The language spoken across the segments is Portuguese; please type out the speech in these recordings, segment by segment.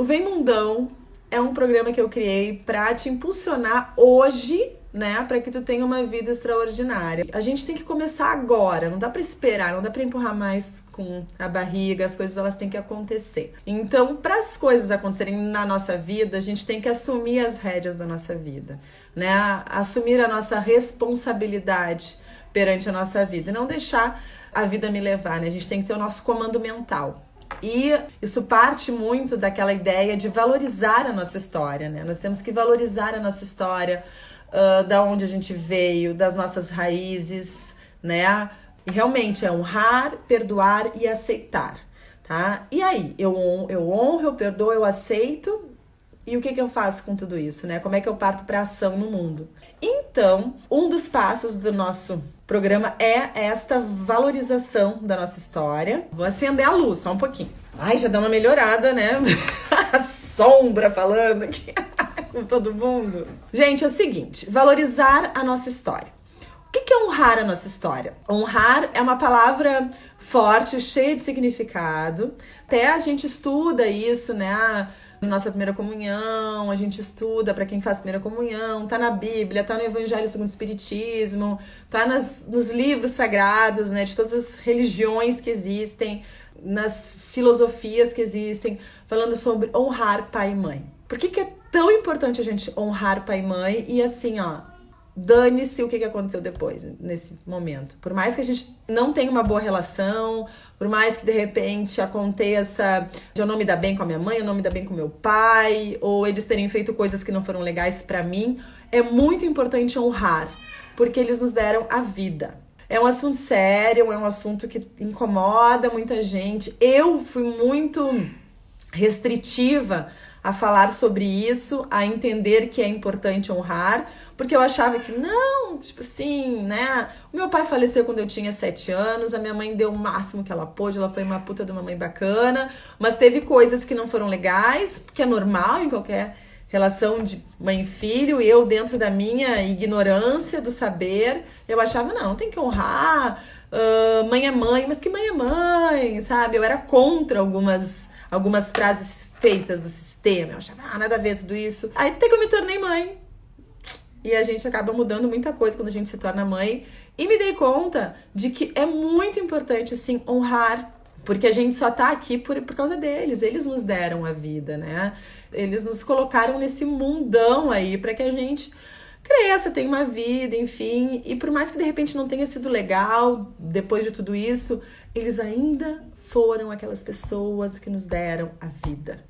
Vem Mundão é um programa que eu criei para te impulsionar hoje, né, para que tu tenha uma vida extraordinária. A gente tem que começar agora, não dá para esperar, não dá para empurrar mais com a barriga, as coisas elas têm que acontecer. Então, para as coisas acontecerem na nossa vida, a gente tem que assumir as rédeas da nossa vida, né? Assumir a nossa responsabilidade perante a nossa vida e não deixar a vida me levar, né? A gente tem que ter o nosso comando mental. E isso parte muito daquela ideia de valorizar a nossa história, né? Nós temos que valorizar a nossa história, da onde a gente veio, das nossas raízes, né? E realmente é honrar, perdoar e aceitar, tá? E aí, eu honro, eu perdoo, eu aceito. E o que eu faço com tudo isso, né? Como é que eu parto para ação no mundo? Então, um dos passos do nosso programa é esta valorização da nossa história. Vou acender a luz, só um pouquinho. Ai, já dá uma melhorada, né? A sombra falando aqui com todo mundo. Gente, é o seguinte, valorizar a nossa história. O que é honrar a nossa história? Honrar é uma palavra forte, cheia de significado. Até a gente estuda isso, né? Na nossa primeira comunhão, a gente estuda para quem faz primeira comunhão, tá na Bíblia, tá no Evangelho segundo o Espiritismo, tá nos livros sagrados, né, de todas as religiões que existem, nas filosofias que existem, falando sobre honrar pai e mãe. Por que é tão importante a gente honrar pai e mãe? E assim, ó, dane-se o que aconteceu depois, nesse momento. Por mais que a gente não tenha uma boa relação, por mais que de repente aconteça de eu não me dar bem com a minha mãe, eu não me dar bem com meu pai, ou eles terem feito coisas que não foram legais pra mim, é muito importante honrar, porque eles nos deram a vida. É um assunto sério, é um assunto que incomoda muita gente. Eu fui muito restritiva a falar sobre isso, a entender que é importante honrar, porque eu achava que não, tipo assim, né? O meu pai faleceu quando eu tinha 7 anos, a minha mãe deu o máximo que ela pôde, ela foi uma puta de uma mãe bacana, mas teve coisas que não foram legais, que é normal em qualquer relação de mãe e filho, e eu dentro da minha ignorância do saber, eu achava, não, tem que honrar, mãe é mãe, mas que mãe é mãe, sabe? Eu era contra algumas frases feitas do sistema, eu achava, nada a ver tudo isso. Aí até que eu me tornei mãe. E a gente acaba mudando muita coisa quando a gente se torna mãe. E me dei conta de que é muito importante, sim, honrar. Porque a gente só tá aqui por causa deles. Eles nos deram a vida, né? Eles nos colocaram nesse mundão aí para que a gente cresça, tenha uma vida, enfim. E por mais que de repente não tenha sido legal, depois de tudo isso, eles ainda foram aquelas pessoas que nos deram a vida.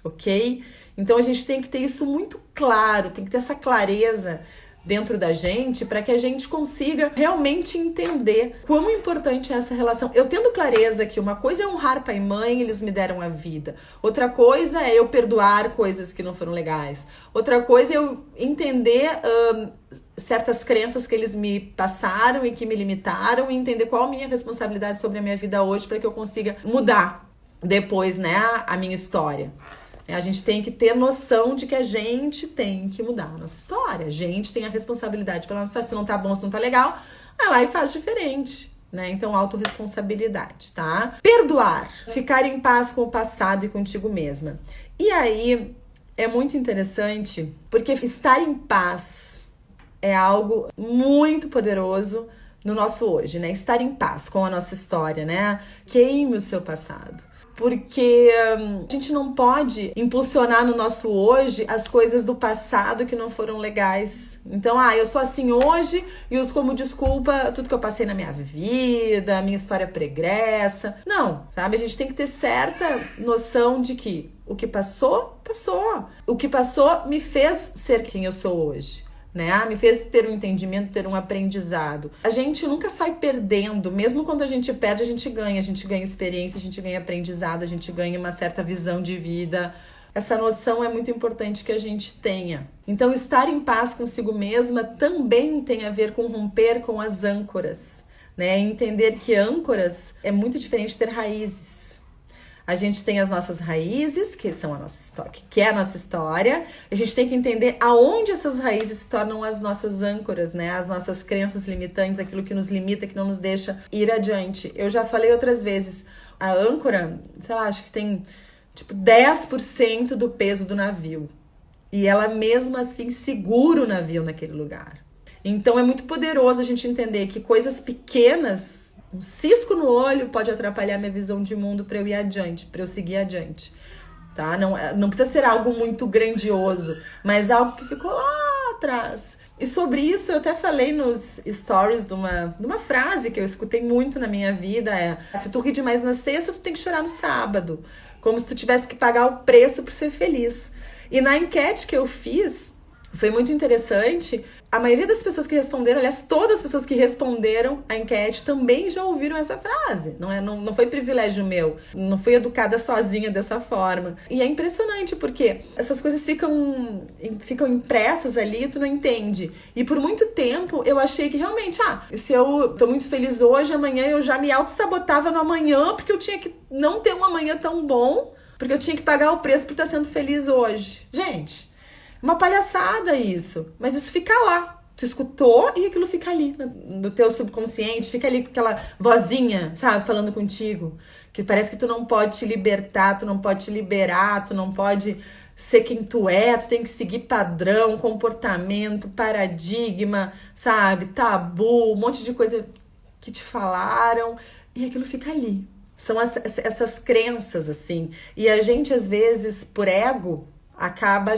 Ok? Então a gente tem que ter isso muito claro, tem que ter essa clareza dentro da gente para que a gente consiga realmente entender quão importante é essa relação. Eu tendo clareza que uma coisa é honrar pai e mãe, eles me deram a vida. Outra coisa é eu perdoar coisas que não foram legais. Outra coisa é eu entender certas crenças que eles me passaram e que me limitaram e entender qual a minha responsabilidade sobre a minha vida hoje para que eu consiga mudar depois, né, a minha história. A gente tem que ter noção de que a gente tem que mudar a nossa história. A gente tem a responsabilidade pela nossa história. Se não tá bom, se não tá legal, vai lá e faz diferente, né? Então, autorresponsabilidade, tá? Perdoar. Ficar em paz com o passado e contigo mesma. E aí, é muito interessante, porque estar em paz é algo muito poderoso no nosso hoje, né? Estar em paz com a nossa história, né? Queime o seu passado. Porque a gente não pode impulsionar no nosso hoje as coisas do passado que não foram legais. Então, eu sou assim hoje e uso como desculpa tudo que eu passei na minha vida, a minha história pregressa. Não, sabe? A gente tem que ter certa noção de que o que passou, passou. O que passou me fez ser quem eu sou hoje. Né? Me fez ter um entendimento, ter um aprendizado. A gente nunca sai perdendo, mesmo quando a gente perde, a gente ganha experiência, a gente ganha aprendizado, a gente ganha uma certa visão de vida. Essa noção é muito importante que a gente tenha. Então, estar em paz consigo mesma também tem a ver com romper com as âncoras, né? Entender que âncoras é muito diferente de ter raízes. A gente tem as nossas raízes, que são a nossa história, que é a nossa história. A gente tem que entender aonde essas raízes se tornam as nossas âncoras, né? As nossas crenças limitantes, aquilo que nos limita, que não nos deixa ir adiante. Eu já falei outras vezes, a âncora, sei lá, acho que tem tipo 10% do peso do navio. E ela mesmo assim segura o navio naquele lugar. Então é muito poderoso a gente entender que coisas pequenas, um cisco no olho pode atrapalhar minha visão de mundo para eu ir adiante, para eu seguir adiante. Tá? Não precisa ser algo muito grandioso, mas algo que ficou lá atrás. E sobre isso eu até falei nos stories de uma frase que eu escutei muito na minha vida, se tu ri demais na sexta, tu tem que chorar no sábado. Como se tu tivesse que pagar o preço por ser feliz. E na enquete que eu fiz, foi muito interessante. A maioria das pessoas que responderam, aliás, todas as pessoas que responderam a enquete também já ouviram essa frase. Não foi privilégio meu. Não fui educada sozinha dessa forma. E é impressionante porque essas coisas ficam impressas ali e tu não entende. E por muito tempo eu achei que realmente, se eu tô muito feliz hoje, amanhã eu já me auto-sabotava no amanhã porque eu tinha que não ter um amanhã tão bom, porque eu tinha que pagar o preço por estar sendo feliz hoje. Gente, uma palhaçada isso, mas isso fica lá. Tu escutou e aquilo fica ali no teu subconsciente, fica ali com aquela vozinha, sabe, falando contigo, que parece que tu não pode te libertar, tu não pode te liberar, tu não pode ser quem tu é, tu tem que seguir padrão, comportamento, paradigma, sabe, tabu, um monte de coisa que te falaram e aquilo fica ali. São essas crenças, assim, e a gente às vezes, por ego, acaba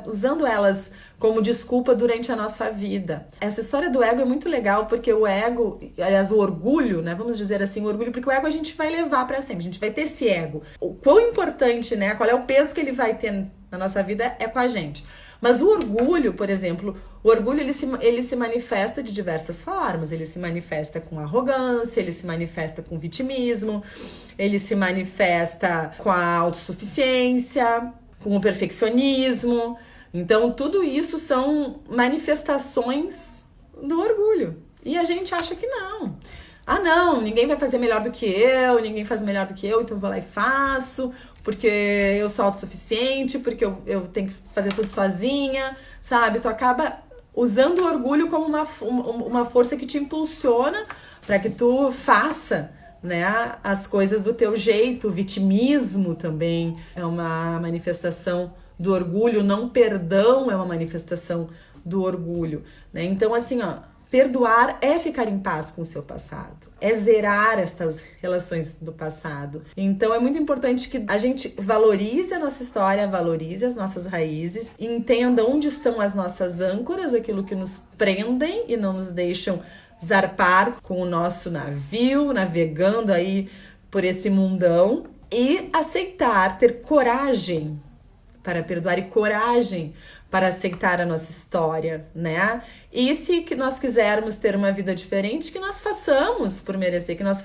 usando elas como desculpa durante a nossa vida. Essa história do ego é muito legal porque o ego, aliás, o orgulho, né? Vamos dizer assim, o orgulho, porque o ego a gente vai levar para sempre, a gente vai ter esse ego. O quão importante, né? Qual é o peso que ele vai ter na nossa vida é com a gente. Mas o orgulho, por exemplo, o orgulho ele se manifesta de diversas formas. Ele se manifesta com arrogância, ele se manifesta com vitimismo, ele se manifesta com a autossuficiência, com o perfeccionismo. Então, tudo isso são manifestações do orgulho. E a gente acha que não. Não, ninguém vai fazer melhor do que eu, ninguém faz melhor do que eu, então eu vou lá e faço, porque eu sou autossuficiente, porque eu tenho que fazer tudo sozinha, sabe? Tu acaba usando o orgulho como uma força que te impulsiona para que tu faça, né, as coisas do teu jeito. O vitimismo também é uma manifestação do orgulho, não perdão é uma manifestação do orgulho, né? Então, assim, perdoar é ficar em paz com o seu passado, é zerar estas relações do passado. Então é muito importante que a gente valorize a nossa história, valorize as nossas raízes, entenda onde estão as nossas âncoras, aquilo que nos prendem e não nos deixam zarpar com o nosso navio, navegando aí por esse mundão, e aceitar, ter coragem para perdoar e coragem para aceitar a nossa história, né? E se nós quisermos ter uma vida diferente, que nós façamos por merecer, que nós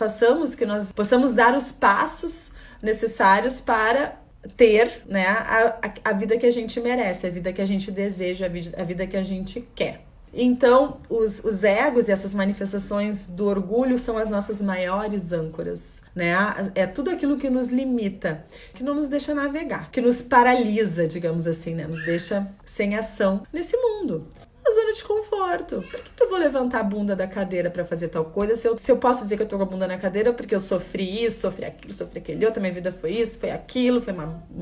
possamos dar os passos necessários para ter, né, a vida que a gente merece, a vida que a gente deseja, a vida que a gente quer. Então, os egos e essas manifestações do orgulho são as nossas maiores âncoras, né? É tudo aquilo que nos limita, que não nos deixa navegar, que nos paralisa, digamos assim, né? Nos deixa sem ação nesse mundo. A zona de conforto. Por que eu vou levantar a bunda da cadeira para fazer tal coisa se eu posso dizer que eu tô com a bunda na cadeira porque eu sofri isso, sofri aquilo, sofri aquele outro, minha vida foi isso, foi aquilo, foi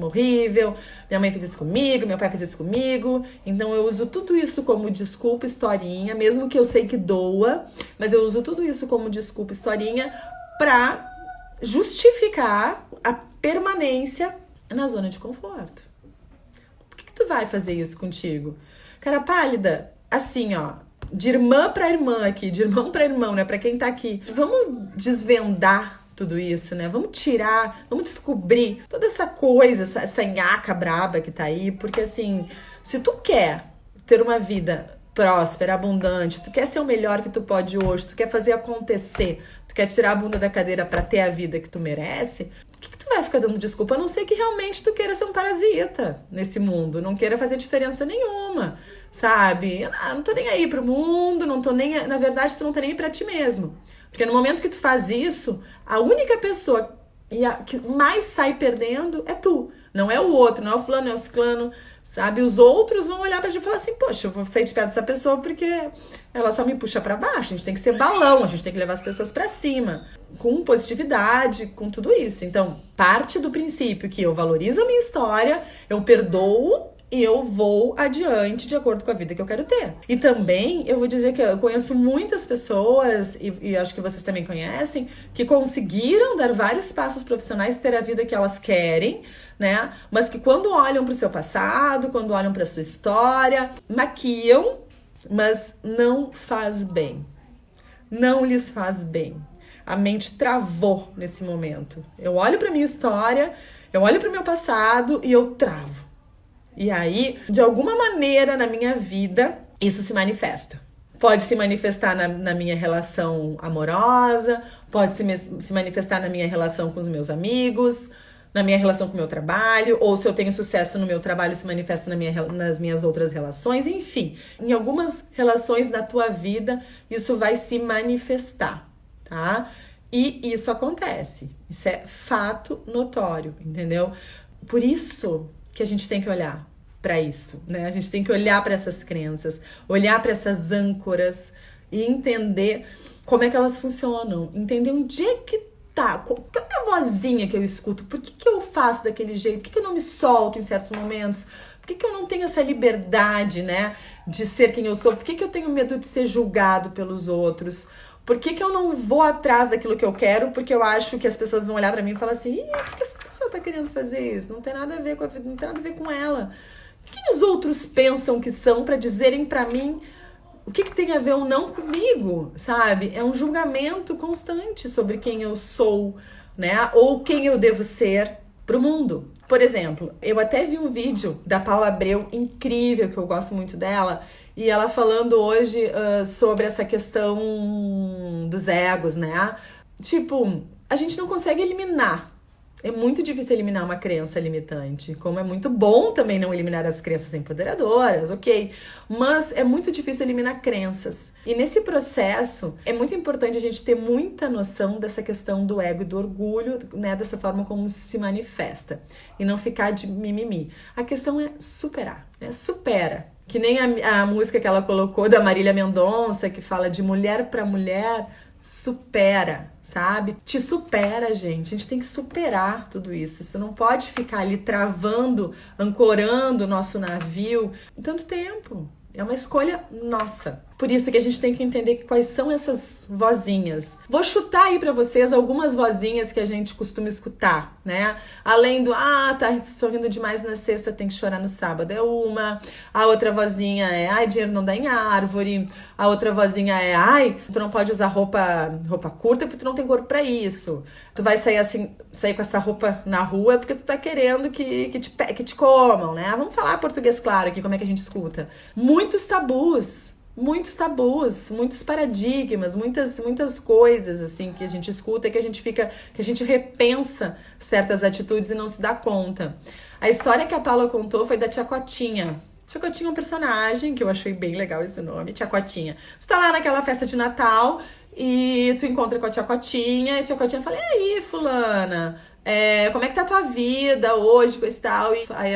horrível, minha mãe fez isso comigo, meu pai fez isso comigo. Então eu uso tudo isso como desculpa, historinha, mesmo que eu sei que doa, mas eu uso tudo isso como desculpa, historinha, para justificar a permanência na zona de conforto. Por que tu vai fazer isso contigo? Cara pálida, assim, de irmã para irmã aqui, de irmão para irmão, né? Para quem tá aqui. Vamos desvendar tudo isso, né? Vamos tirar, vamos descobrir toda essa coisa, essa nhaca braba que tá aí, porque assim, se tu quer ter uma vida próspera, abundante, tu quer ser o melhor que tu pode hoje, tu quer fazer acontecer, tu quer tirar a bunda da cadeira para ter a vida que tu merece, por que tu vai ficar dando desculpa? A não ser que realmente tu queira ser um parasita nesse mundo, não queira fazer diferença nenhuma, sabe? Não tô nem aí pro mundo, não tô nem... Na verdade, tu não tá nem aí pra ti mesmo. Porque no momento que tu faz isso, a única pessoa que mais sai perdendo é tu. Não é o outro, não é o fulano, não é o ciclano, sabe? Os outros vão olhar pra gente e falar assim, poxa, eu vou sair de perto dessa pessoa porque ela só me puxa pra baixo. A gente tem que ser balão, a gente tem que levar as pessoas pra cima, com positividade, com tudo isso. Então, parte do princípio que eu valorizo a minha história, eu perdoo e eu vou adiante de acordo com a vida que eu quero ter. E também, eu vou dizer que eu conheço muitas pessoas, e acho que vocês também conhecem, que conseguiram dar vários passos profissionais, ter a vida que elas querem, né? Mas que quando olham para o seu passado, quando olham para a sua história, maquiam, mas não faz bem. Não lhes faz bem. A mente travou nesse momento. Eu olho para minha história, eu olho para o meu passado e eu travo. E aí, de alguma maneira na minha vida, isso se manifesta. Pode se manifestar na minha relação amorosa, pode se manifestar na minha relação com os meus amigos, na minha relação com o meu trabalho, ou se eu tenho sucesso no meu trabalho, se manifesta nas minhas outras relações, enfim. Em algumas relações da tua vida, isso vai se manifestar, tá? E isso acontece. Isso é fato notório, entendeu? Por isso que a gente tem que olhar para isso, né? A gente tem que olhar para essas crenças, olhar para essas âncoras e entender como é que elas funcionam, entender onde é que tá, qual é a vozinha que eu escuto, por que eu faço daquele jeito, por que eu não me solto em certos momentos, por que eu não tenho essa liberdade, né, de ser quem eu sou, por que eu tenho medo de ser julgado pelos outros, por que eu não vou atrás daquilo que eu quero, porque eu acho que as pessoas vão olhar para mim e falar assim, por que essa pessoa tá querendo fazer isso? Não tem nada a ver com a vida, não tem nada a ver com ela. O que os outros pensam que são para dizerem para mim o que tem a ver ou não comigo, sabe? É um julgamento constante sobre quem eu sou, né? Ou quem eu devo ser pro mundo. Por exemplo, eu até vi um vídeo da Paula Abreu, incrível, que eu gosto muito dela, e ela falando hoje sobre essa questão dos egos, né? Tipo, a gente não consegue eliminar. É muito difícil eliminar uma crença limitante, como é muito bom também não eliminar as crenças empoderadoras, ok? Mas é muito difícil eliminar crenças. E nesse processo, é muito importante a gente ter muita noção dessa questão do ego e do orgulho, né? Dessa forma como se manifesta. E não ficar de mimimi. A questão é superar, né? Supera. Que nem a música que ela colocou da Marília Mendonça, que fala de mulher para mulher, supera, sabe? Te supera, gente. A gente tem que superar tudo isso. Você não pode ficar ali travando, ancorando o nosso navio em tanto tempo. É uma escolha nossa. Por isso que a gente tem que entender quais são essas vozinhas. Vou chutar aí pra vocês algumas vozinhas que a gente costuma escutar, né? Além do, tá sorrindo demais na sexta, tem que chorar no sábado, é uma. A outra vozinha é, dinheiro não dá em árvore. A outra vozinha é, tu não pode usar roupa curta porque tu não tem corpo pra isso. Tu vai sair com essa roupa na rua porque tu tá querendo que te comam, né? Vamos falar português claro aqui, como é que a gente escuta. Muitos tabus, muitos paradigmas, muitas coisas assim que a gente escuta e que a gente repensa certas atitudes e não se dá conta. A história que a Paula contou foi da Tia Cotinha. Tia Cotinha é um personagem que eu achei bem legal esse nome, Tia Cotinha. Tu tá lá naquela festa de Natal e tu encontra com a Tia Cotinha e a Tia Cotinha fala, e aí, fulana, como é que tá a tua vida hoje, com esse tal? E aí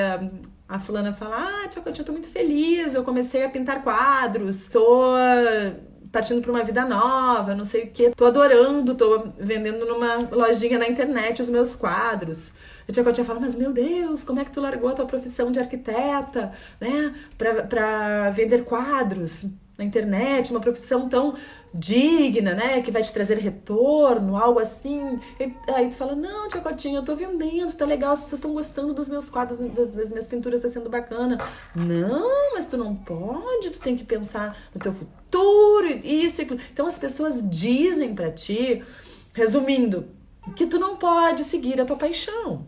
a fulana fala, tia Cotinha, eu tô muito feliz, eu comecei a pintar quadros, tô partindo pra uma vida nova, não sei o que, tô adorando, tô vendendo numa lojinha na internet os meus quadros. A tia Cotinha fala, mas meu Deus, como é que tu largou a tua profissão de arquiteta, né, pra vender quadros na internet, uma profissão tão digna, né, que vai te trazer retorno, algo assim. E aí tu fala, não, tia Cotinha, eu tô vendendo, tá legal, as pessoas estão gostando dos meus quadros, das minhas pinturas, tá sendo bacana. Não, mas tu não pode, tu tem que pensar no teu futuro, isso e aquilo. Então as pessoas dizem pra ti, resumindo, que tu não pode seguir a tua paixão,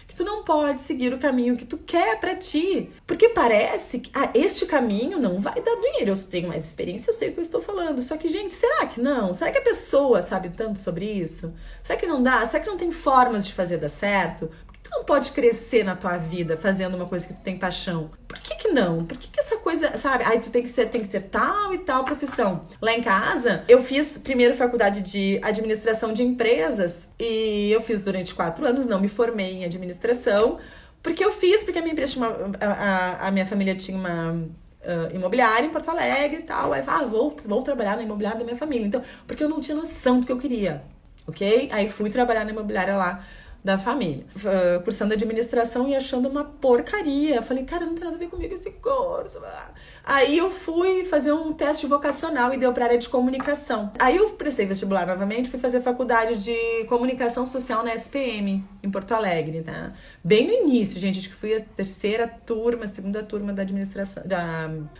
que tu não pode seguir o caminho que tu quer pra ti, porque parece que este caminho não vai dar dinheiro. Eu tenho mais experiência, eu sei o que eu estou falando, só que, gente, será que não? Será que a pessoa sabe tanto sobre isso? Será que não dá? Será que não tem formas de fazer dar certo? Por que tu não pode crescer na tua vida fazendo uma coisa que tu tem paixão? Por que não? Por que essa coisa, sabe? Tu tem que ser tal e tal profissão. Lá em casa, eu fiz primeiro faculdade de administração de empresas e eu fiz durante 4 anos, não me formei em administração, Porque eu fiz, porque a minha empresa tinha a minha família tinha uma imobiliária em Porto Alegre e tal. Aí eu falei, vou trabalhar na imobiliária da minha família. Então, porque eu não tinha noção do que eu queria, ok? Aí fui trabalhar na imobiliária lá da família, cursando administração e achando uma porcaria. Eu falei, cara, não tem nada a ver comigo esse curso. Aí eu fui fazer um teste vocacional e deu pra área de comunicação. Aí eu prestei vestibular novamente, fui fazer faculdade de comunicação social na SPM, em Porto Alegre, né? Bem no início, gente, acho que fui a segunda turma da administração,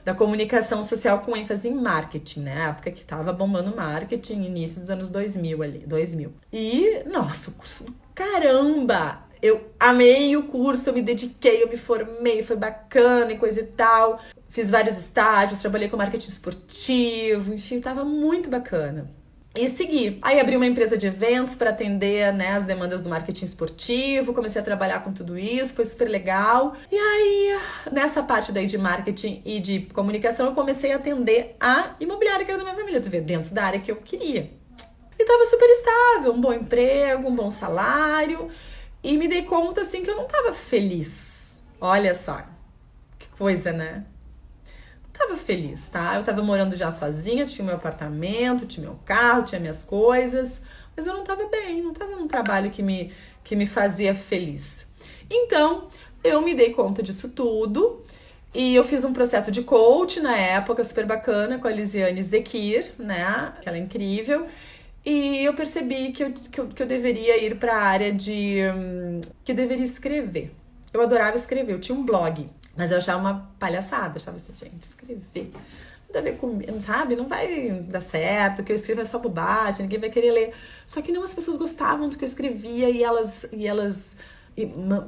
da comunicação social com ênfase em marketing, né? Época que tava bombando marketing, início dos anos 2000 ali, 2000. E, nossa, o curso caramba, eu amei o curso, eu me dediquei, eu me formei, foi bacana e coisa e tal. Fiz vários estágios, trabalhei com marketing esportivo, enfim, tava muito bacana. E segui. Aí abri uma empresa de eventos para atender, né, as demandas do marketing esportivo, comecei a trabalhar com tudo isso, foi super legal. E aí, nessa parte daí de marketing e de comunicação, eu comecei a atender a imobiliária que era da minha família, tu vê, dentro da área que eu queria. E tava super estável, um bom emprego, um bom salário. E me dei conta, assim, que eu não tava feliz. Olha só, que coisa, né? Não tava feliz, tá? Eu tava morando já sozinha, tinha meu apartamento, tinha meu carro, tinha minhas coisas. Mas eu não tava bem, não tava num trabalho que me fazia feliz. Então, eu me dei conta disso tudo. E eu fiz um processo de coach na época, super bacana, com a Lisiane Zekir, né? Que ela é incrível. E eu percebi que eu deveria ir para a área que eu deveria escrever. Eu adorava escrever, eu tinha um blog, mas eu achava uma palhaçada, achava assim, gente, escrever não tem a ver comigo, sabe? Não vai dar certo, o que eu escrevo é só bobagem, ninguém vai querer ler. Só que não, as pessoas gostavam do que eu escrevia e elas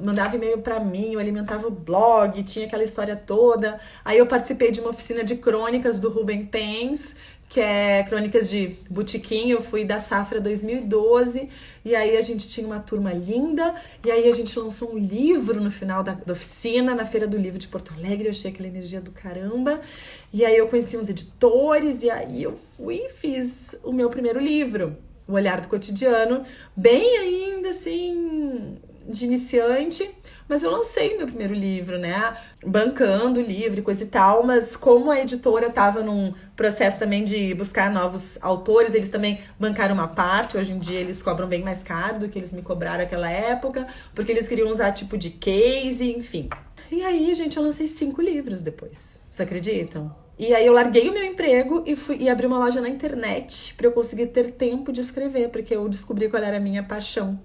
mandava e-mail pra mim, eu alimentava o blog, tinha aquela história toda. Aí eu participei de uma oficina de crônicas do Rubem Pens, que é Crônicas de Botequim. Eu fui da Safra 2012, e aí a gente tinha uma turma linda, e aí a gente lançou um livro no final da oficina, na Feira do Livro de Porto Alegre. Eu achei aquela energia do caramba, e aí eu conheci uns editores, e aí eu fui e fiz o meu primeiro livro, O Olhar do Cotidiano, bem ainda assim, de iniciante. Mas eu lancei meu primeiro livro, né? Bancando o livro e coisa e tal, mas como a editora estava num processo também de buscar novos autores, eles também bancaram uma parte. Hoje em dia eles cobram bem mais caro do que eles me cobraram naquela época, porque eles queriam usar tipo de case, enfim. E aí, gente, eu lancei 5 livros depois. Vocês acreditam? E aí eu larguei o meu emprego e abri uma loja na internet para eu conseguir ter tempo de escrever, porque eu descobri qual era a minha paixão.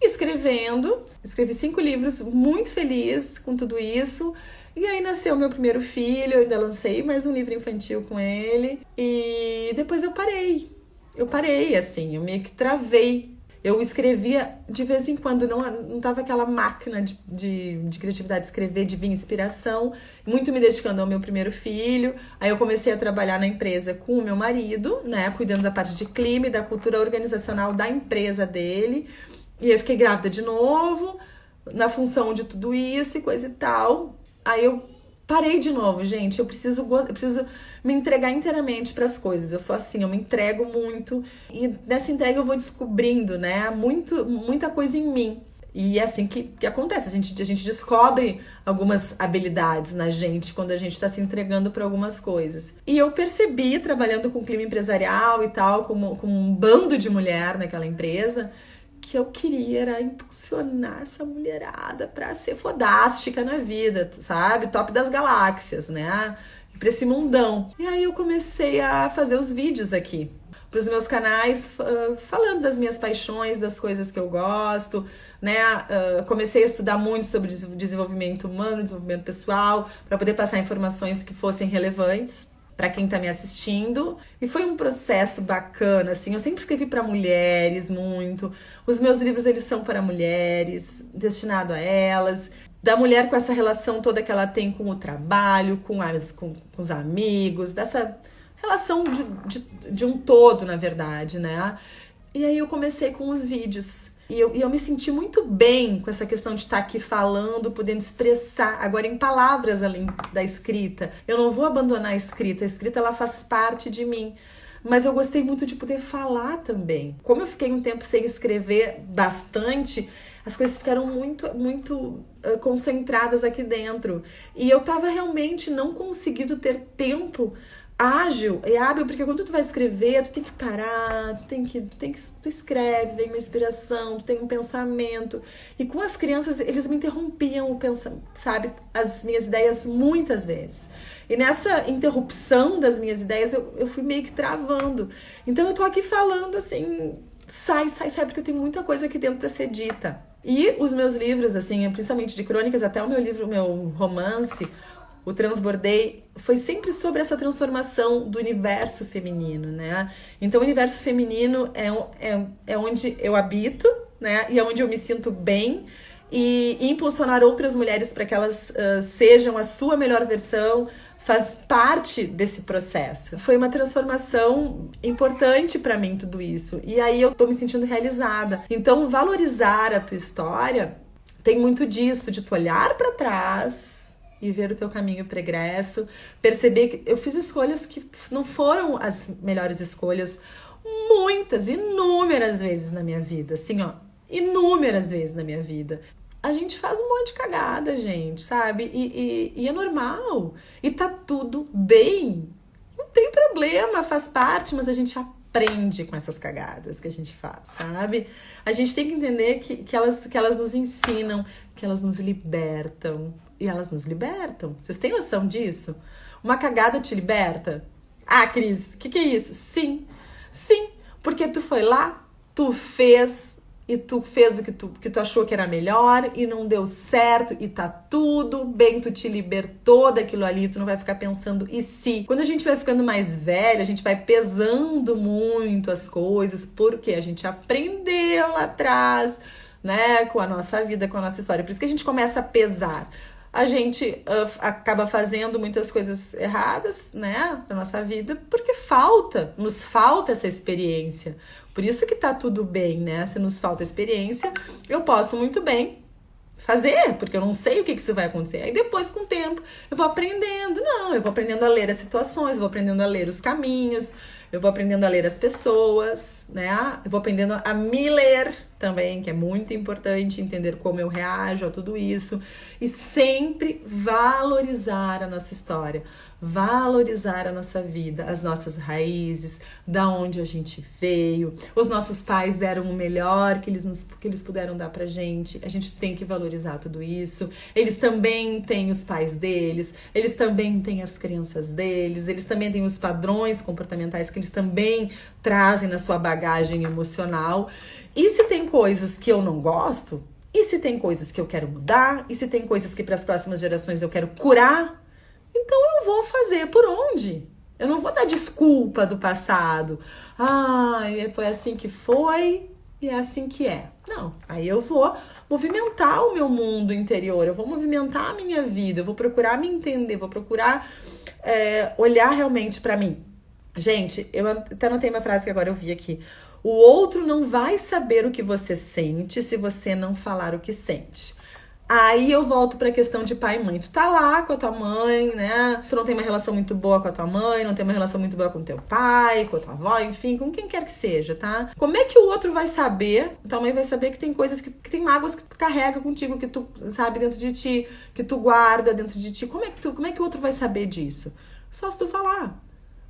Escrevi 5 livros, muito feliz com tudo isso. E aí nasceu meu primeiro filho, eu ainda lancei mais um livro infantil com ele. E depois eu parei, assim, eu meio que travei. Eu escrevia de vez em quando, não tava aquela máquina de criatividade de escrever, de vir inspiração, muito me dedicando ao meu primeiro filho. Aí eu comecei a trabalhar na empresa com o meu marido, né, cuidando da parte de clima e da cultura organizacional da empresa dele. E eu fiquei grávida de novo, na função de tudo isso e coisa e tal. Aí eu parei de novo, gente. Eu preciso me entregar inteiramente para as coisas. Eu sou assim, eu me entrego muito. E nessa entrega eu vou descobrindo, né, muita coisa em mim. E é assim que acontece. A gente descobre algumas habilidades na gente quando a gente está se entregando para algumas coisas. E eu percebi, trabalhando com clima empresarial e tal, como um bando de mulher naquela empresa, que eu queria era impulsionar essa mulherada pra ser fodástica na vida, sabe? Top das galáxias, né? Pra esse mundão. E aí eu comecei a fazer os vídeos aqui pros meus canais, falando das minhas paixões, das coisas que eu gosto, né? Comecei a estudar muito sobre desenvolvimento humano, desenvolvimento pessoal, para poder passar informações que fossem relevantes para quem tá me assistindo. E foi um processo bacana, assim. Eu sempre escrevi para mulheres muito. Os meus livros, eles são para mulheres, destinado a elas. Da mulher com essa relação toda que ela tem com o trabalho, com os amigos, dessa relação de um todo, na verdade, né? E aí eu comecei com os vídeos. E eu me senti muito bem com essa questão de estar aqui falando, podendo expressar, agora em palavras além da escrita. Eu não vou abandonar a escrita ela faz parte de mim. mas eu gostei muito de poder falar também. Como eu fiquei um tempo sem escrever bastante, as coisas ficaram muito concentradas aqui dentro. E eu tava realmente não conseguindo ter tempo ágil e hábil, porque quando tu vai escrever, tu tem que parar, tu escreve, vem uma inspiração, tu tem um pensamento. E com as crianças, eles me interrompiam o pensamento, sabe, as minhas ideias muitas vezes. E nessa interrupção das minhas ideias, eu fui meio que travando. Então eu tô aqui falando assim, sai, porque eu tenho muita coisa aqui dentro pra ser dita. E os meus livros, assim, principalmente de crônicas, até o meu romance, o Transbordei, foi sempre sobre essa transformação do universo feminino, né? Então, o universo feminino é onde eu habito, né? E é onde eu me sinto bem. E impulsionar outras mulheres para que elas sejam a sua melhor versão faz parte desse processo. Foi uma transformação importante para mim, tudo isso. E aí eu tô me sentindo realizada. Então, valorizar a tua história tem muito disso, de tu olhar para trás e ver o teu caminho pregresso, perceber que eu fiz escolhas que não foram as melhores escolhas muitas, inúmeras vezes na minha vida, assim, ó, inúmeras vezes na minha vida. A gente faz um monte de cagada, gente, sabe? E é normal. E tá tudo bem. Não tem problema, faz parte, mas a gente aprende com essas cagadas que a gente faz, sabe? A gente tem que entender que elas nos ensinam, que elas nos libertam. E elas nos libertam. Vocês têm noção disso? Uma cagada te liberta? Ah, Cris, o que é isso? Sim, porque tu foi lá, tu fez, e tu fez o que tu achou que era melhor e não deu certo e tá tudo bem, tu te libertou daquilo ali, tu não vai ficar pensando e se. Quando a gente vai ficando mais velha, a gente vai pesando muito as coisas, porque a gente aprendeu lá atrás, né, com a nossa vida, com a nossa história. Por isso que a gente começa a pesar. A gente acaba fazendo muitas coisas erradas, né, na nossa vida, porque nos falta essa experiência. Por isso que tá tudo bem, né? Se nos falta experiência, eu posso muito bem fazer, porque eu não sei o que isso vai acontecer. Aí depois, com o tempo, eu vou aprendendo. Não, eu vou aprendendo a ler as situações, eu vou aprendendo a ler os caminhos, eu vou aprendendo a ler as pessoas, né? Eu vou aprendendo a me ler também, que é muito importante entender como eu reajo a tudo isso. E sempre valorizar a nossa história, valorizar a nossa vida, as nossas raízes, da onde a gente veio. Os nossos pais deram o melhor que eles puderam dar pra gente. A gente tem que valorizar tudo isso. Eles também têm os pais deles, eles também têm as crenças deles, eles também têm os padrões comportamentais que eles também trazem na sua bagagem emocional. E se tem coisas que eu não gosto, e se tem coisas que eu quero mudar, e se tem coisas que para as próximas gerações eu quero curar, então eu vou fazer por onde? Eu não vou dar desculpa do passado. Ah, foi assim que foi e é assim que é. Não, aí eu vou movimentar o meu mundo interior, eu vou movimentar a minha vida, eu vou procurar me entender, vou procurar olhar realmente para mim. Gente, eu até anotei uma frase que agora eu vi aqui. O outro não vai saber o que você sente se você não falar o que sente. Aí eu volto pra questão de pai e mãe. Tu tá lá com a tua mãe, né? Tu não tem uma relação muito boa com a tua mãe, não tem uma relação muito boa com o teu pai, com a tua avó, enfim, com quem quer que seja, tá? Como é que o outro vai saber? Tua mãe vai saber que tem coisas que tem mágoas que tu carrega contigo, que tu sabe dentro de ti, que tu guarda dentro de ti. Como é que o outro vai saber disso? Só se tu falar.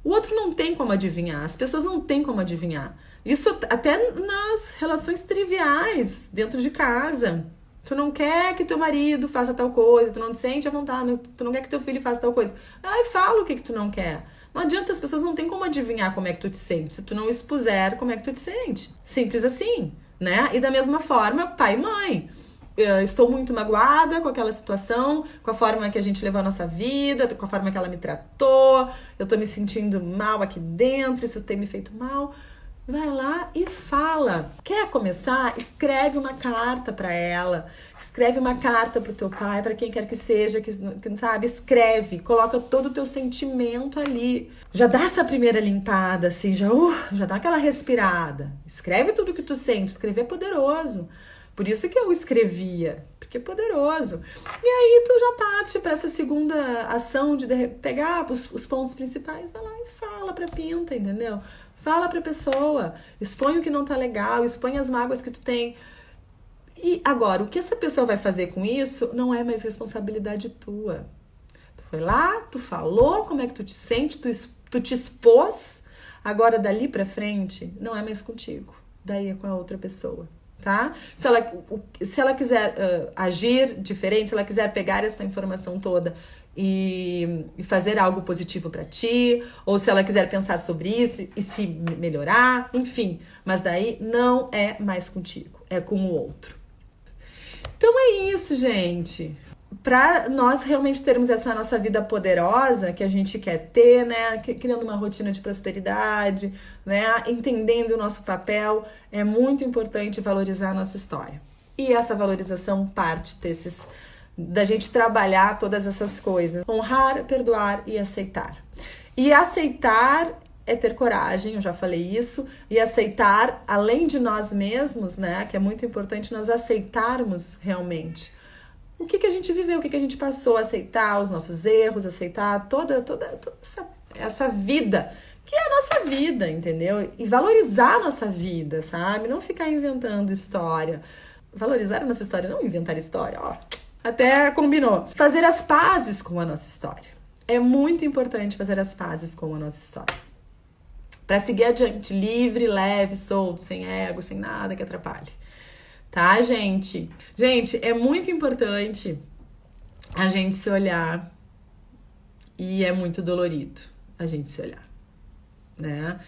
O outro não tem como adivinhar, as pessoas não têm como adivinhar. Isso até nas relações triviais, dentro de casa. Tu não quer que teu marido faça tal coisa, tu não te sente à vontade, tu não quer que teu filho faça tal coisa. Ai, fala o que tu não quer. Não adianta, as pessoas não têm como adivinhar como é que tu te sente, se tu não expuser como é que tu te sente. Simples assim, né? E da mesma forma, pai e mãe. Eu estou muito magoada com aquela situação, com a forma que a gente levou a nossa vida, com a forma que ela me tratou, eu tô me sentindo mal aqui dentro, isso tem me feito mal. Vai lá e fala. Quer começar? Escreve uma carta para ela. Escreve uma carta pro teu pai, para quem quer que seja, que sabe, escreve, coloca todo o teu sentimento ali. Já dá essa primeira limpada, assim, já dá aquela respirada. Escreve tudo que tu sente, escrever é poderoso. Por isso que eu escrevia, porque é poderoso. E aí tu já parte para essa segunda ação de pegar os pontos principais, vai lá e fala pra pinta, entendeu? Fala pra pessoa, expõe o que não tá legal, expõe as mágoas que tu tem. E agora, o que essa pessoa vai fazer com isso não é mais responsabilidade tua. Tu foi lá, tu falou como é que tu te sente, tu te expôs, agora dali pra frente não é mais contigo, daí é com a outra pessoa. Tá? Se ela quiser agir diferente, se ela quiser pegar essa informação toda e fazer algo positivo para ti, ou se ela quiser pensar sobre isso e se melhorar, enfim, mas daí não é mais contigo, é com o outro. Então é isso, gente. Para nós realmente termos essa nossa vida poderosa que a gente quer ter, né, criando uma rotina de prosperidade, né, entendendo o nosso papel, é muito importante valorizar a nossa história. E essa valorização parte da gente trabalhar todas essas coisas, honrar, perdoar e aceitar. E aceitar é ter coragem, eu já falei isso, e aceitar além de nós mesmos, né, que é muito importante nós aceitarmos realmente o que a gente viveu, o que a gente passou, aceitar os nossos erros, aceitar toda essa vida, que é a nossa vida, entendeu? E valorizar a nossa vida, sabe? Não ficar inventando história. Valorizar a nossa história, não inventar história, ó. Até combinou. Fazer as pazes com a nossa história. É muito importante fazer as pazes com a nossa história. Para seguir adiante, livre, leve, solto, sem ego, sem nada que atrapalhe. Tá, gente? Gente, é muito importante a gente se olhar e é muito dolorido a gente se olhar, né?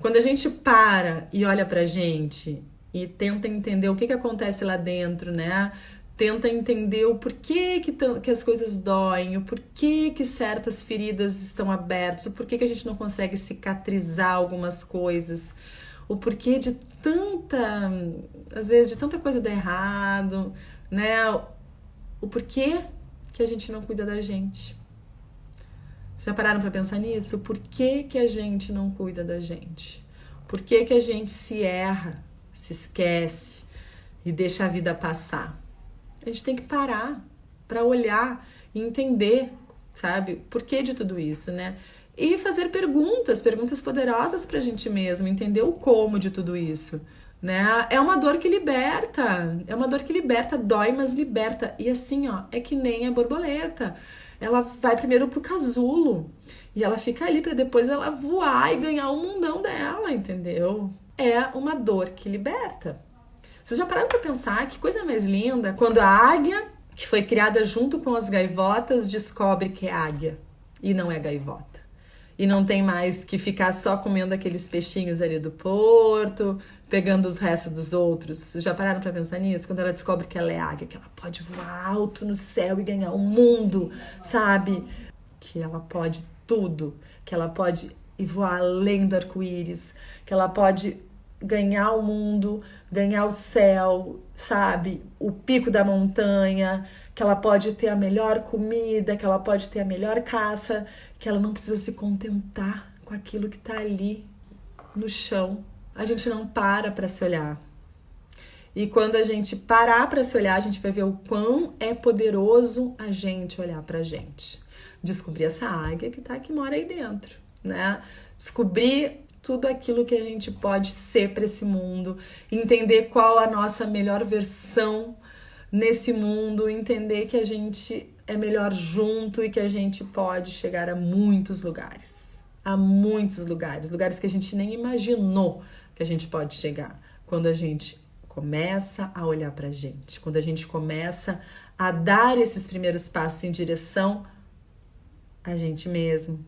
Quando a gente para e olha pra gente e tenta entender o que acontece lá dentro, né? Tenta entender o porquê que as coisas doem, o porquê que certas feridas estão abertas, o porquê que a gente não consegue cicatrizar algumas coisas, o porquê de às vezes, de tanta coisa dar errado, né? O porquê que a gente não cuida da gente. Já pararam para pensar nisso? Por que a gente não cuida da gente? Por que a gente se erra, se esquece e deixa a vida passar? A gente tem que parar para olhar e entender, sabe? Por que de tudo isso, né? E fazer perguntas poderosas pra gente mesmo, entender o como de tudo isso, né? É uma dor que liberta, dói, mas liberta. E assim, ó, é que nem a borboleta. Ela vai primeiro pro casulo e ela fica ali pra depois ela voar e ganhar o mundão dela, entendeu? É uma dor que liberta. Vocês já pararam pra pensar que coisa mais linda quando a águia, que foi criada junto com as gaivotas, descobre que é águia e não é gaivota. E não tem mais que ficar só comendo aqueles peixinhos ali do porto, pegando os restos dos outros. Vocês já pararam pra pensar nisso? Quando ela descobre que ela é águia, que ela pode voar alto no céu e ganhar o mundo, sabe? Que ela pode tudo, que ela pode ir voar além do arco-íris, que ela pode ganhar o mundo, ganhar o céu, sabe? O pico da montanha, que ela pode ter a melhor comida, que ela pode ter a melhor caça, que ela não precisa se contentar com aquilo que tá ali no chão. A gente não para se olhar. E quando a gente parar para se olhar, a gente vai ver o quão é poderoso a gente olhar pra gente. Descobrir essa águia que mora aí dentro, né? Descobrir tudo aquilo que a gente pode ser para esse mundo, entender qual a nossa melhor versão nesse mundo, entender que a gente é melhor junto e que a gente pode chegar a muitos lugares. A muitos lugares. Lugares que a gente nem imaginou que a gente pode chegar. Quando a gente começa a olhar pra gente. Quando a gente começa a dar esses primeiros passos em direção a gente mesmo.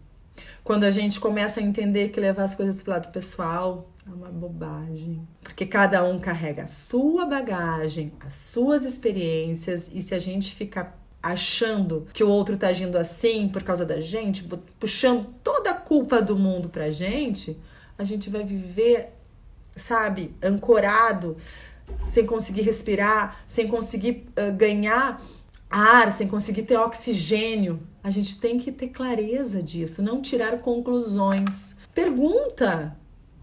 Quando a gente começa a entender que levar as coisas pro lado pessoal é uma bobagem. Porque cada um carrega a sua bagagem, as suas experiências, e se a gente ficar achando que o outro tá agindo assim por causa da gente, puxando toda a culpa do mundo pra gente, a gente vai viver, sabe, ancorado, sem conseguir respirar, sem conseguir ganhar ar, sem conseguir ter oxigênio. A gente tem que ter clareza disso, não tirar conclusões. Pergunta,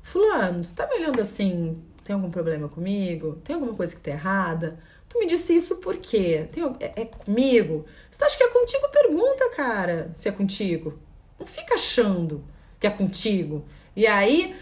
fulano, você tá me olhando assim, Tem algum problema comigo? Tem alguma coisa que tá errada? Tu me disse isso por quê? É comigo? Se tu acha que é contigo, pergunta, cara, se é contigo. Não fica achando que é contigo. E aí,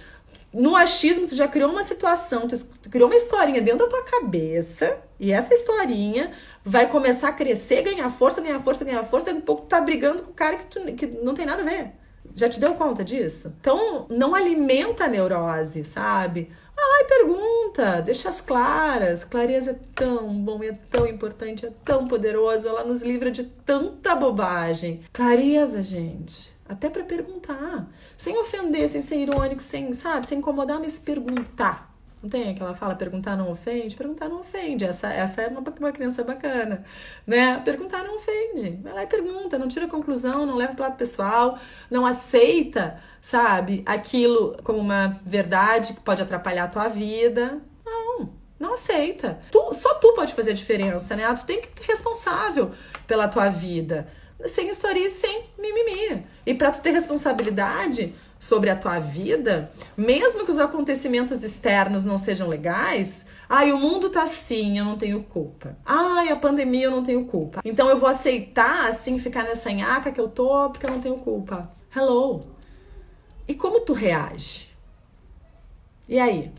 no achismo, tu já criou uma situação, tu criou uma historinha dentro da tua cabeça, e essa historinha vai começar a crescer, ganhar força, ganhar força, ganhar força, daqui a pouco tu tá brigando com o cara que não tem nada a ver. Já te deu conta disso? Então, não alimenta a neurose, sabe? Ai, pergunta, deixa as claras. Clareza é tão bom, é tão importante, é tão poderoso, ela nos livra de tanta bobagem. Clareza, gente, até pra perguntar. Sem ofender, sem ser irônico, sem incomodar, mas perguntar. Não tem aquela fala, perguntar não ofende? Perguntar não ofende. Essa é uma criança bacana, né? Perguntar não ofende. Vai lá e pergunta, não tira conclusão, não leva pro lado pessoal, não aceita, sabe, aquilo como uma verdade que pode atrapalhar a tua vida. Não aceita. Só tu pode fazer a diferença, né? Tu tem que ser responsável pela tua vida. Sem história, sem mimimi. E pra tu ter responsabilidade sobre a tua vida, mesmo que os acontecimentos externos não sejam legais, o mundo tá assim, eu não tenho culpa. A pandemia, eu não tenho culpa. Então eu vou aceitar, assim, ficar nessa nhaca que eu tô, porque eu não tenho culpa. Hello. E como tu reage? E aí?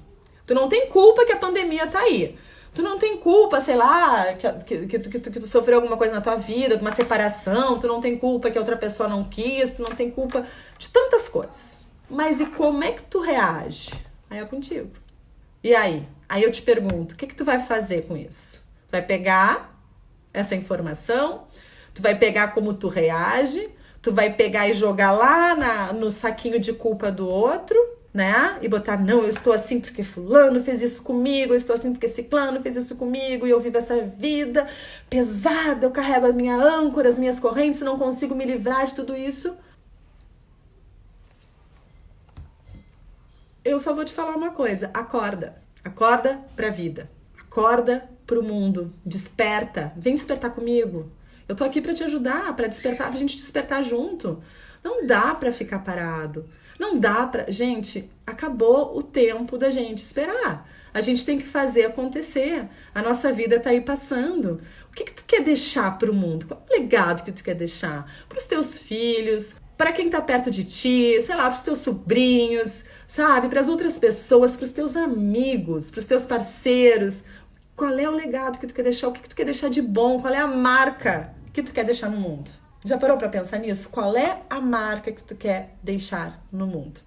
Tu não tem culpa que a pandemia tá aí. Tu não tem culpa, sei lá, que tu sofreu alguma coisa na tua vida, uma separação, tu não tem culpa que a outra pessoa não quis, tu não tem culpa de tantas coisas. Mas e como é que tu reage? Aí é contigo. E aí? Aí eu te pergunto, o que tu vai fazer com isso? Tu vai pegar essa informação, tu vai pegar como tu reage, tu vai pegar e jogar lá no saquinho de culpa do outro, né? E botar, não, eu estou assim porque fulano fez isso comigo, eu estou assim porque ciclano fez isso comigo, e eu vivo essa vida pesada, eu carrego a minha âncora, as minhas correntes, não consigo me livrar de tudo isso. Eu só vou te falar uma coisa, acorda pra vida, acorda pro mundo, desperta, vem despertar comigo. Eu tô aqui pra te ajudar, pra despertar, pra gente despertar junto. Não dá pra ficar parado. Não dá pra... Gente, acabou o tempo da gente esperar. A gente tem que fazer acontecer. A nossa vida tá aí passando. O que tu quer deixar pro mundo? Qual é o legado que tu quer deixar? Pros teus filhos, pra quem tá perto de ti, sei lá, pros teus sobrinhos, sabe? Pras outras pessoas, pros teus amigos, pros teus parceiros. Qual é o legado que tu quer deixar? O que tu quer deixar de bom? Qual é a marca que tu quer deixar no mundo? Já parou pra pensar nisso? Qual é a marca que tu quer deixar no mundo?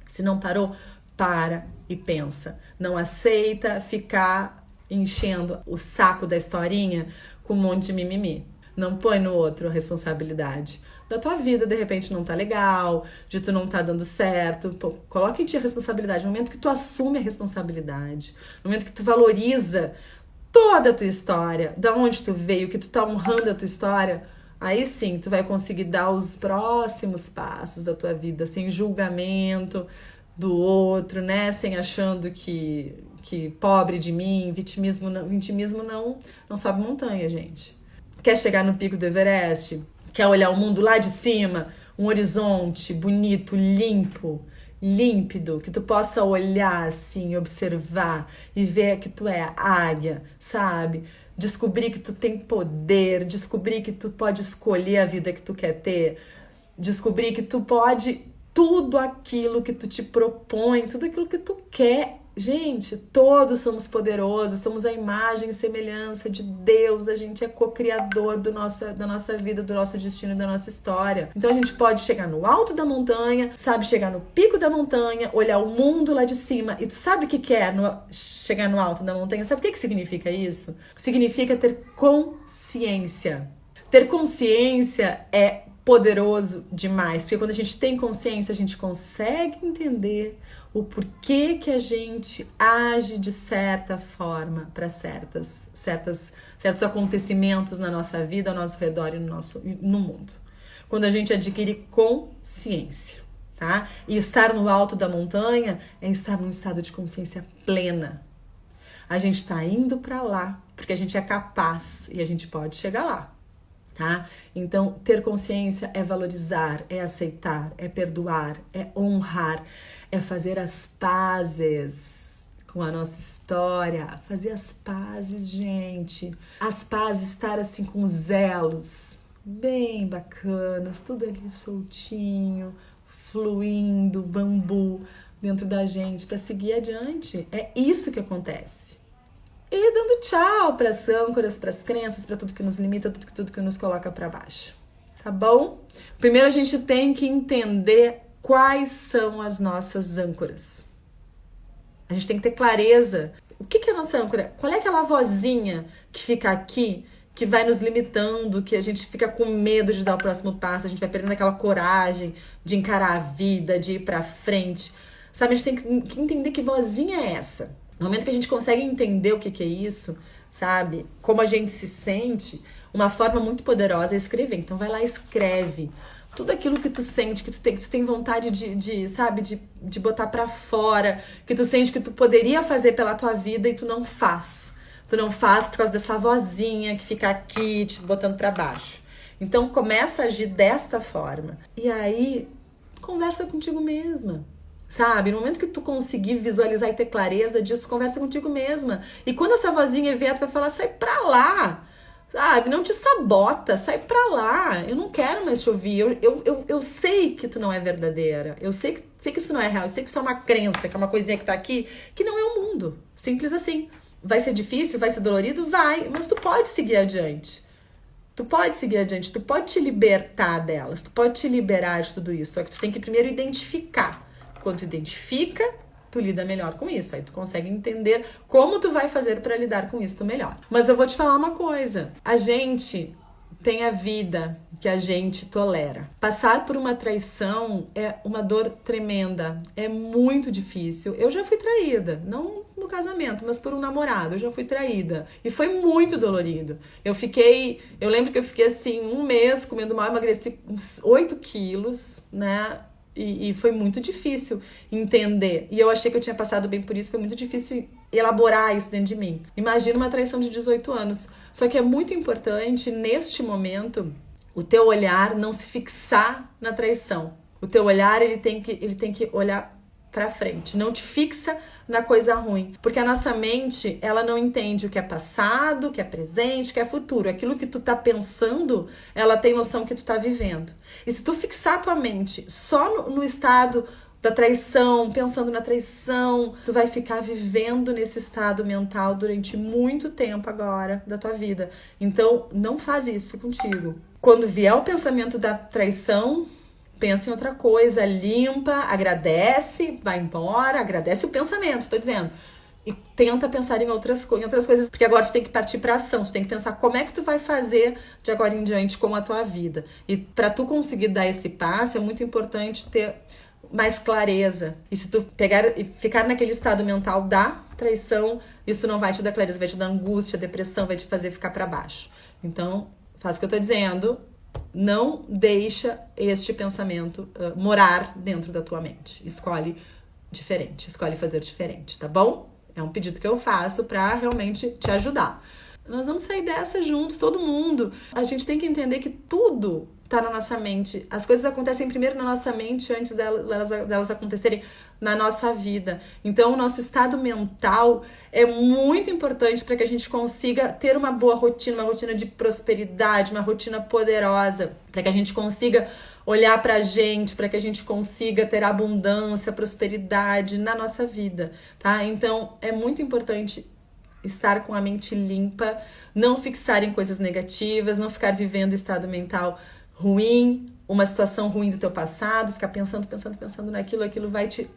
Se não parou, para e pensa. Não aceita ficar enchendo o saco da historinha com um monte de mimimi. Não põe no outro a responsabilidade. Da tua vida, de repente, não tá legal, de tu não tá dando certo. Pô, coloca em ti a responsabilidade. No momento que tu assume a responsabilidade, no momento que tu valoriza toda a tua história, da onde tu veio, que tu tá honrando a tua história, aí sim, tu vai conseguir dar os próximos passos da tua vida, sem julgamento do outro, né? Sem achando que pobre de mim, vitimismo não sobe montanha, gente. Quer chegar no pico do Everest? Quer olhar o mundo lá de cima? Um horizonte bonito, limpo, límpido, que tu possa olhar assim, observar e ver que tu é águia, sabe? Descobrir que tu tem poder, descobrir que tu pode escolher a vida que tu quer ter, descobrir que tu pode tudo aquilo que tu te propõe, tudo aquilo que tu quer. Gente, todos somos poderosos, somos a imagem e semelhança de Deus, a gente é co-criador da nossa vida, do nosso destino, da nossa história. Então a gente pode chegar no alto da montanha, sabe, chegar no pico da montanha, olhar o mundo lá de cima. E tu sabe o que é chegar no alto da montanha? Sabe o que significa isso? Significa ter consciência. Ter consciência é poderoso demais, porque quando a gente tem consciência, a gente consegue entender o porquê que a gente age de certa forma para certos acontecimentos na nossa vida, ao nosso redor e no mundo. Quando a gente adquire consciência, tá? E estar no alto da montanha é estar num estado de consciência plena. A gente está indo para lá porque a gente é capaz e a gente pode chegar lá. Tá? Então, ter consciência é valorizar, é aceitar, é perdoar, é honrar, é fazer as pazes com a nossa história, fazer as pazes, gente. As pazes, estar assim com os elos bem bacanas, tudo ali soltinho, fluindo, bambu dentro da gente para seguir adiante. É isso que acontece. E dando tchau para as âncoras, para as crenças, para tudo que nos limita, tudo que nos coloca para baixo. Tá bom? Primeiro a gente tem que entender quais são as nossas âncoras. A gente tem que ter clareza. O que é a nossa âncora? Qual é aquela vozinha que fica aqui, que vai nos limitando, que a gente fica com medo de dar o próximo passo, a gente vai perdendo aquela coragem de encarar a vida, de ir pra frente. Sabe, a gente tem que entender que vozinha é essa. No momento que a gente consegue entender o que é isso, sabe, como a gente se sente, uma forma muito poderosa é escrever. Então vai lá e escreve tudo aquilo que tu sente, que tu tem vontade de botar pra fora, que tu sente que tu poderia fazer pela tua vida e tu não faz. Tu não faz por causa dessa vozinha que fica aqui te botando pra baixo. Então começa a agir desta forma. E aí, conversa contigo mesma. Sabe? No momento que tu conseguir visualizar e ter clareza disso, conversa contigo mesma. E quando essa vozinha vier, tu vai falar, sai pra lá. Sabe? Não te sabota, sai pra lá. Eu não quero mais te ouvir. Eu sei que tu não é verdadeira. Eu sei que isso não é real. Eu sei que isso é uma crença, que é uma coisinha que tá aqui, que não é o mundo. Simples assim. Vai ser difícil, vai ser dolorido? Vai. Mas tu pode seguir adiante. Tu pode seguir adiante. Tu pode te libertar delas. Tu pode te liberar de tudo isso. Só que tu tem que primeiro identificar. Quando tu identifica, tu lida melhor com isso. Aí tu consegue entender como tu vai fazer para lidar com isso melhor. Mas eu vou te falar uma coisa. A gente tem a vida que a gente tolera. Passar por uma traição é uma dor tremenda. É muito difícil. Eu já fui traída. Não no casamento, mas por um namorado. Eu já fui traída. E foi muito dolorido. Eu lembro que eu fiquei assim, um mês comendo mal, emagreci uns 8 quilos, né? E foi muito difícil entender. E eu achei que eu tinha passado bem por isso. Foi muito difícil elaborar isso dentro de mim. Imagina uma traição de 18 anos. Só que é muito importante, neste momento, o teu olhar não se fixar na traição. O teu olhar, ele tem que olhar pra frente. Não te fixa na coisa ruim. Porque a nossa mente, ela não entende o que é passado, o que é presente, o que é futuro. Aquilo que tu tá pensando, ela tem noção que tu tá vivendo. E se tu fixar a tua mente só no estado da traição, pensando na traição, tu vai ficar vivendo nesse estado mental durante muito tempo agora da tua vida. Então, não faz isso contigo. Quando vier o pensamento da traição, pensa em outra coisa, limpa, agradece, vai embora, agradece o pensamento, tô dizendo. E tenta pensar em outras coisas, porque agora tu tem que partir pra ação, tu tem que pensar como é que tu vai fazer de agora em diante com a tua vida. E pra tu conseguir dar esse passo, é muito importante ter mais clareza. E se tu pegar e ficar naquele estado mental da traição, isso não vai te dar clareza, vai te dar angústia, depressão, vai te fazer ficar pra baixo. Então, faz o que eu tô dizendo. Não deixa este pensamento morar dentro da tua mente. Escolhe diferente, escolhe fazer diferente, tá bom? É um pedido que eu faço pra realmente te ajudar. Nós vamos sair dessa juntos, todo mundo. A gente tem que entender que tudo tá na nossa mente. As coisas acontecem primeiro na nossa mente antes delas acontecerem na nossa vida. Então, o nosso estado mental é muito importante para que a gente consiga ter uma boa rotina, uma rotina de prosperidade, uma rotina poderosa, para que a gente consiga olhar pra gente, para que a gente consiga ter abundância, prosperidade na nossa vida, tá? Então, é muito importante estar com a mente limpa, não fixar em coisas negativas, não ficar vivendo estado mental ruim, uma situação ruim do teu passado, ficar pensando naquilo, aquilo vai te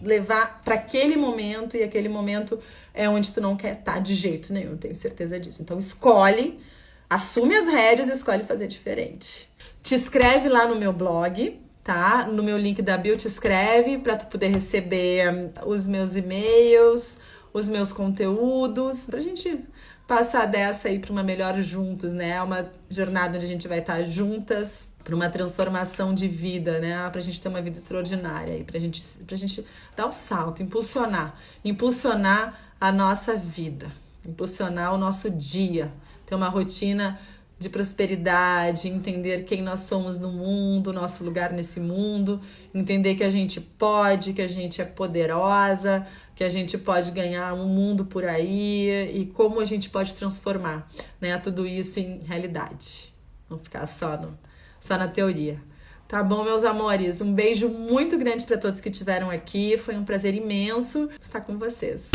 levar para aquele momento, e aquele momento é onde tu não quer estar de jeito nenhum, tenho certeza disso. Então escolhe, assume as rédeas e escolhe fazer diferente. Te inscreve lá no meu blog, tá? No meu link da bio, te inscreve para tu poder receber os meus e-mails, os meus conteúdos, pra gente passar dessa aí para uma melhor juntos, né? Uma jornada onde a gente vai estar juntas para uma transformação de vida, né? Pra gente ter uma vida extraordinária aí, pra gente dar um salto, impulsionar a nossa vida, impulsionar o nosso dia, ter uma rotina de prosperidade, entender quem nós somos no mundo, nosso lugar nesse mundo, entender que a gente pode, que a gente é poderosa, que a gente pode ganhar um mundo por aí e como a gente pode transformar, né, tudo isso em realidade. Não ficar só na teoria. Tá bom, meus amores? Um beijo muito grande para todos que estiveram aqui. Foi um prazer imenso estar com vocês.